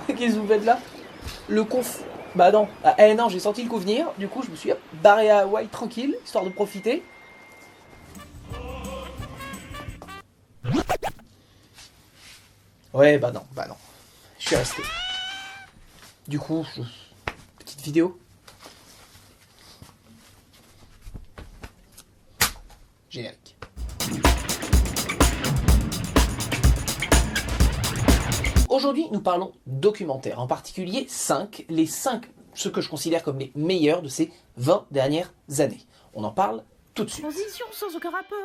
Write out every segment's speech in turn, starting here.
Qu'est-ce que vous faites là? Le conf... Bah non. Ah, non, j'ai senti le coup venir. Du coup, je me suis barré à Hawaï tranquille, histoire de profiter. Ouais, bah non. Je suis resté. Du coup, petite vidéo. Générique. Aujourd'hui, nous parlons documentaire, en particulier 5, les 5, ce que je considère comme les meilleurs de ces 20 dernières années. On en parle tout de suite. Transition sans aucun rapport.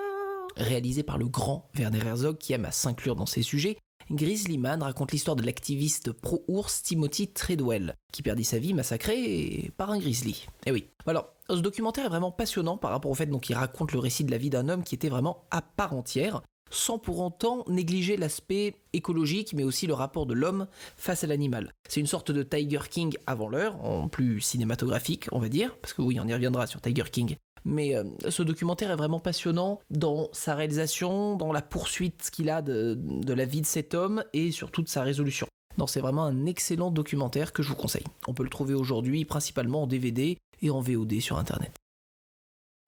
Réalisé par le grand Werner Herzog qui aime à s'inclure dans ses sujets, Grizzly Man raconte l'histoire de l'activiste pro-ours Timothy Treadwell, qui perdit sa vie massacré par un grizzly. Eh oui. Alors, ce documentaire est vraiment passionnant par rapport au fait qu'il raconte le récit de la vie d'un homme qui était vraiment à part entière, sans pour autant négliger l'aspect écologique, mais aussi le rapport de l'homme face à l'animal. C'est une sorte de Tiger King avant l'heure, en plus cinématographique, on va dire, parce que oui, on y reviendra sur Tiger King. Mais ce documentaire est vraiment passionnant dans sa réalisation, dans la poursuite qu'il a de la vie de cet homme et surtout de sa résolution. Non, c'est vraiment un excellent documentaire que je vous conseille. On peut le trouver aujourd'hui principalement en DVD et en VOD sur internet.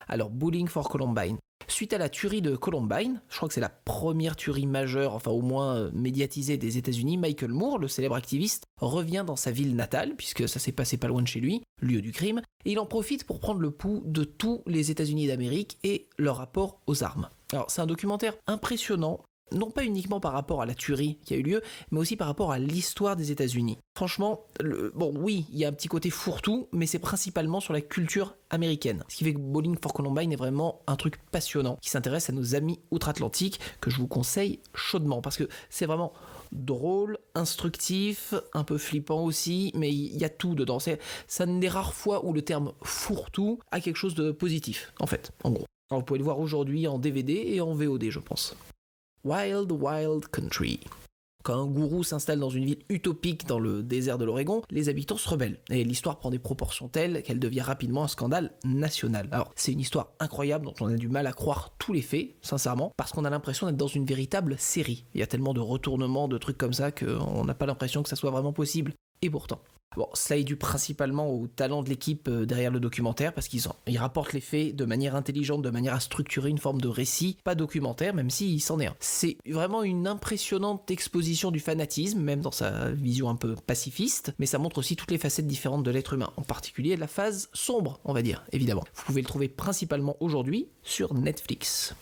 Alors, Bowling for Columbine. Suite à la tuerie de Columbine, je crois que c'est la première tuerie majeure, enfin au moins médiatisée des États-Unis, Michael Moore, le célèbre activiste, revient dans sa ville natale, puisque ça s'est passé pas loin de chez lui, lieu du crime, et il en profite pour prendre le pouls de tous les États-Unis d'Amérique et leur rapport aux armes. Alors c'est un documentaire impressionnant, non pas uniquement par rapport à la tuerie qui a eu lieu, mais aussi par rapport à l'histoire des États-Unis. Franchement, bon oui, il y a un petit côté fourre-tout, mais c'est principalement sur la culture américaine. Ce qui fait que Bowling for Columbine est vraiment un truc passionnant, qui s'intéresse à nos amis outre-Atlantique, que je vous conseille chaudement, parce que c'est vraiment drôle, instructif, un peu flippant aussi, mais il y a tout dedans. C'est une des rares fois où le terme fourre-tout a quelque chose de positif, en fait, en gros. Alors vous pouvez le voir aujourd'hui en DVD et en VOD, je pense. Wild Wild Country. Quand un gourou s'installe dans une ville utopique dans le désert de l'Oregon, les habitants se rebellent. Et l'histoire prend des proportions telles qu'elle devient rapidement un scandale national. Alors, c'est une histoire incroyable dont on a du mal à croire tous les faits, sincèrement, parce qu'on a l'impression d'être dans une véritable série. Il y a tellement de retournements, de trucs comme ça, qu'on n'a pas l'impression que ça soit vraiment possible. Et pourtant. Bon, cela est dû principalement au talent de l'équipe derrière le documentaire, parce qu'ils rapportent les faits de manière intelligente, de manière à structurer une forme de récit, pas documentaire, même s'il s'en est un. C'est vraiment une impressionnante exposition du fanatisme, même dans sa vision un peu pacifiste, mais ça montre aussi toutes les facettes différentes de l'être humain, en particulier la phase sombre, on va dire, évidemment. Vous pouvez le trouver principalement aujourd'hui sur Netflix.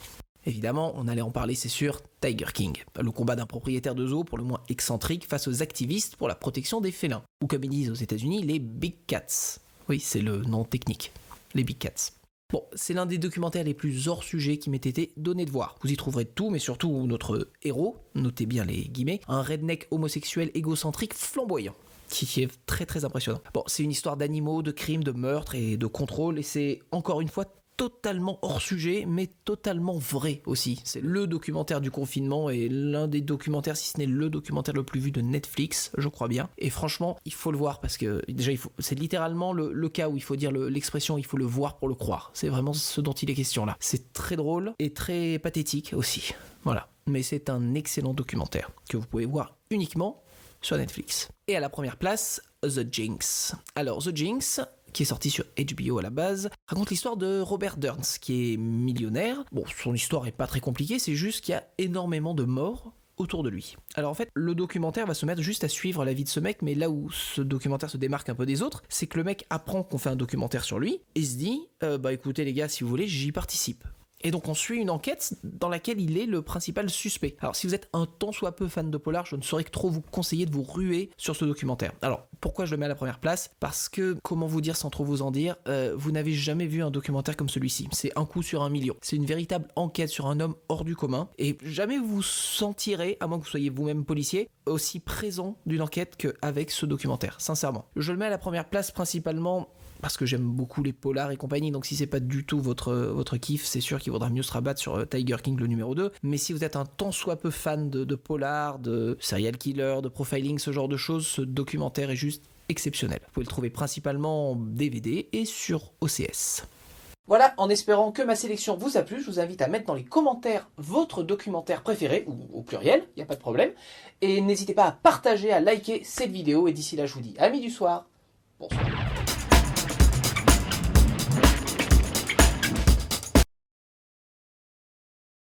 Évidemment, on allait en parler, c'est sûr, Tiger King, le combat d'un propriétaire de zoo pour le moins excentrique face aux activistes pour la protection des félins, ou comme ils disent aux États-Unis, les Big Cats. Oui, c'est le nom technique, les Big Cats. Bon, c'est l'un des documentaires les plus hors sujet qui m'ait été donné de voir. Vous y trouverez tout, mais surtout notre héros, notez bien les guillemets, un redneck homosexuel égocentrique flamboyant, qui est très très impressionnant. Bon, c'est une histoire d'animaux, de crimes, de meurtres et de contrôle, et c'est encore une fois totalement hors sujet, mais totalement vrai aussi. C'est le documentaire du confinement et l'un des documentaires, si ce n'est le documentaire le plus vu de Netflix, je crois bien. Et franchement, il faut le voir parce que déjà, c'est littéralement le cas où il faut dire l'expression il faut le voir pour le croire. C'est vraiment ce dont il est question là. C'est très drôle et très pathétique aussi. Voilà. Mais c'est un excellent documentaire que vous pouvez voir uniquement sur Netflix. Et à la première place, The Jinx. Alors, The Jinx, qui est sorti sur HBO à la base, raconte l'histoire de Robert Durst, qui est millionnaire. Bon, son histoire est pas très compliquée, c'est juste qu'il y a énormément de morts autour de lui. Alors en fait, le documentaire va se mettre juste à suivre la vie de ce mec, mais là où ce documentaire se démarque un peu des autres, c'est que le mec apprend qu'on fait un documentaire sur lui, et se dit, bah écoutez les gars, si vous voulez, j'y participe. Et donc on suit une enquête dans laquelle il est le principal suspect. Alors si vous êtes un tant soit peu fan de polar, je ne saurais que trop vous conseiller de vous ruer sur ce documentaire. Alors pourquoi je le mets à la première place ? Parce que, comment vous dire sans trop vous en dire, vous n'avez jamais vu un documentaire comme celui-ci. C'est un coup sur 1 million. C'est une véritable enquête sur un homme hors du commun. Et jamais vous vous sentirez, à moins que vous soyez vous-même policier, aussi présent d'une enquête qu'avec ce documentaire, sincèrement. Je le mets à la première place principalement parce que j'aime beaucoup les polars et compagnie, donc si c'est pas du tout votre kiff, c'est sûr qu'il vaudra mieux se rabattre sur Tiger King le numéro 2, mais si vous êtes un tant soit peu fan de polar, de serial killer, de profiling, ce genre de choses, ce documentaire est juste exceptionnel. Vous pouvez le trouver principalement en DVD et sur OCS. Voilà, en espérant que ma sélection vous a plu, je vous invite à mettre dans les commentaires votre documentaire préféré, ou au pluriel, il n'y a pas de problème. Et n'hésitez pas à partager, à liker cette vidéo, et d'ici là je vous dis amis du soir, bonsoir.